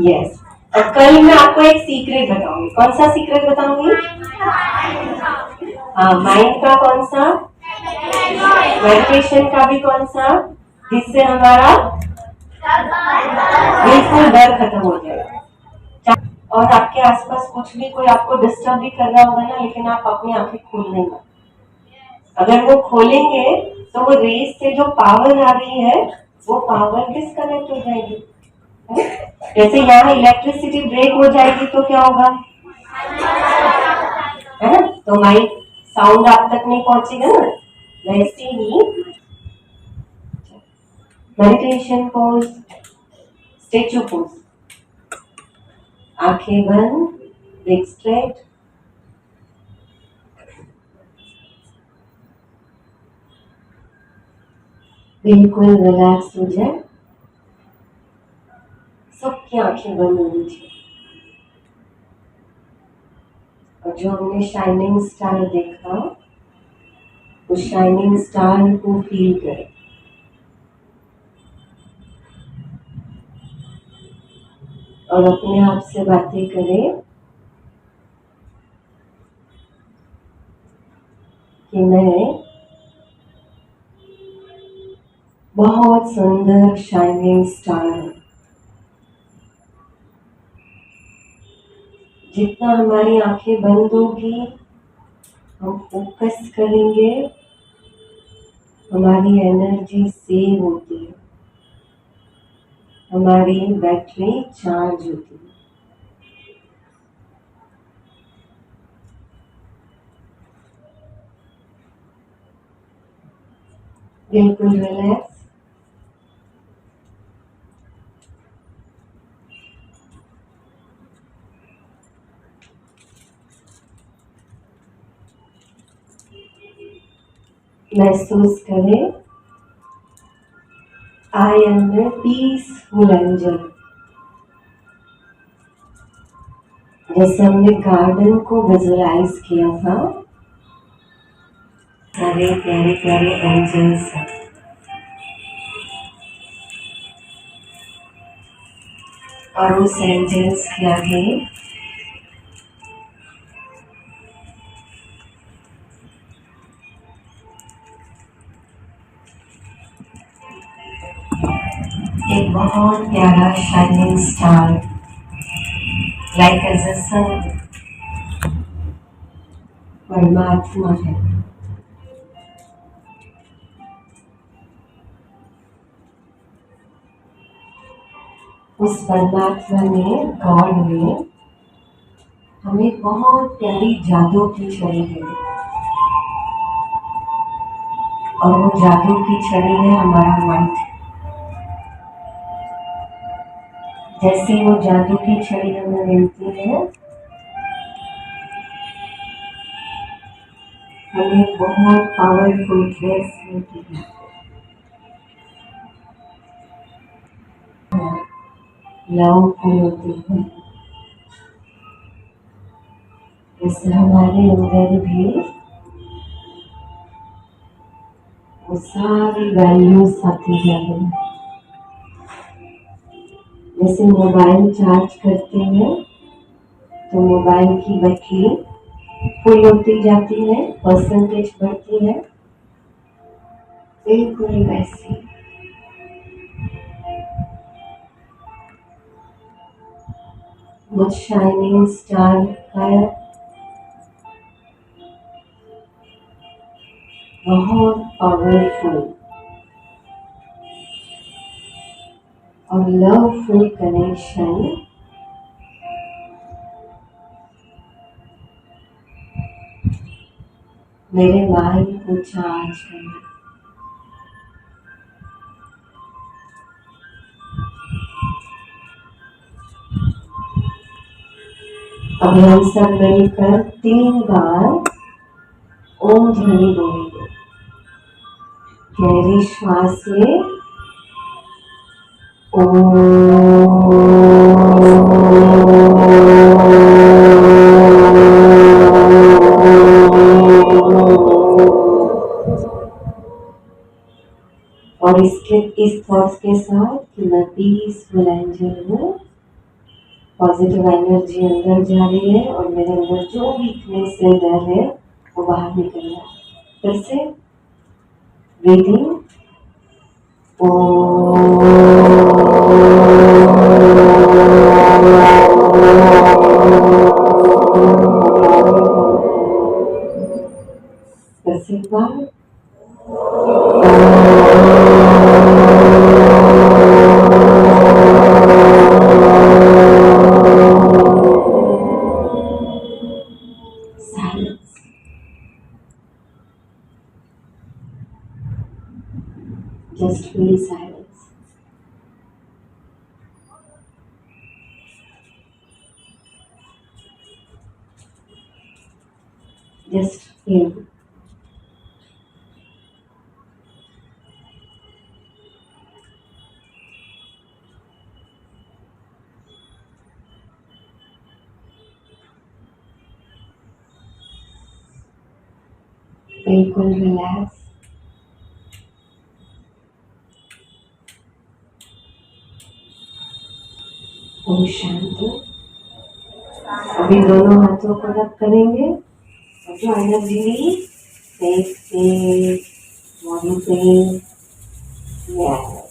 यस, और कल मैं आपको एक सीक्रेट बताऊंगी। कौन सा सीक्रेट बताऊंगी? हाँ, माइंड का कौन सा, मेडिटेशन का भी कौन सा, जिससे हमारा बिल्कुल डर खत्म हो जाएगा। और आपके आसपास कुछ भी कोई आपको डिस्टर्ब भी कर रहा होगा ना, लेकिन आप अपनी आंखें खोल लेंगे। अगर वो खोलेंगे तो वो रेस से जो पावर आ रही है वो पावर डिस्कनेक्ट हो जाएगी। जैसे यहाँ इलेक्ट्रिसिटी ब्रेक हो जाएगी तो क्या होगा, है ना? तो माइक साउंड आप तक नहीं पहुंचेगा ना, वैसे ही मेडिटेशन पोज, स्टेचू पोज, आंखें बंद, लेग स्ट्रेट, बिल्कुल रिलैक्स हो जाए, सबकी आंखें बंद होनी चाहिए। और जो हमने शाइनिंग स्टार देखा, उस शाइनिंग स्टार को फील करें, और अपने आप से बातें करें कि मैं बहुत सुंदर शाइनिंग स्टार हूं। जितना हमारी आंखें बंद होगी, हम फोकस करेंगे, हमारी एनर्जी सेव होती है, हमारी बैटरी चार्ज होती है। बिल्कुल रिलैक्स, महसूस करें I am a peaceful angel. जैसे हमने गार्डन को विजुअलाइज किया था, सारे प्यारे प्यारे एंजल्स और उस एंजल्स के आगे एक बहुत प्यारा shining star like as a sun परमात्मा है। उस परमात्मा ने, गॉड ने हमें बहुत प्यारी जादू की छड़ी दी और वो जादू की छड़ी है हमारा माइंड। जैसे वो जादू की छड़ी हमें मिलती है, हमें बहुत पावरफुल ड्रेस मिलती है। लवफुल होती है। जैसे हमारे अंदर भी वो सारी वैल्यूज आती जा रही है। जैसे मोबाइल चार्ज करते हैं तो मोबाइल की बैटरी फुल होती जाती है, परसेंटेज बढ़ती है, बिल्कुल वैसे वो शाइनिंग स्टार है, बहुत पावरफुल और लवफुल कनेक्शन मेरे माइंड को चार्ज करना। अभी हम सब मिलकर 3 बार ओम ध्वनि बोलेंगे। गहरी श्वास ले, और इस थॉट्स के साथ कि मैं पीसफुल एंजल हूँ, पॉजिटिव एनर्जी अंदर जा रही है और मेरे अंदर जो वीकनेस है, डर है, वो बाहर निकल रहा है। फिर से ब्रीदिंग, फिर से एक बार just feel silence. Just feel. बिल्कुल रिलैक्स। ओम शांति। अभी दोनों हाथों को रब करेंगे और जो एनर्जी फेस पे, बॉडी पे ले आए।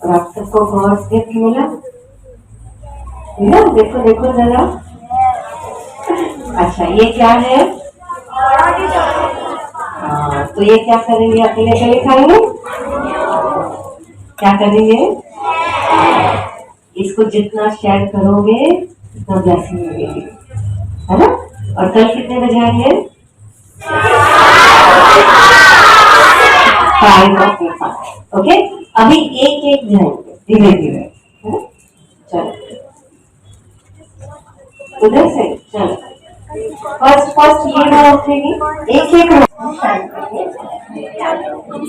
और आप सबको गॉड्स गिफ्ट मिला? देखो देखो जरा। अच्छा, ये क्या है? हाँ, तो ये क्या करेंगे? अकेले अकेले खाएंगे? क्या करेंगे? इसको जितना शेयर करोगे उतना ब्लेसिंग मिलेगी, है ना? और कल कितने बजे आएंगे? 5:05। ओके, अभी एक एक जाएंगे धीरे धीरे, है ना? चलो उधर से चलो। फर्स्ट ये रो उठेगी, एक एक रो। हम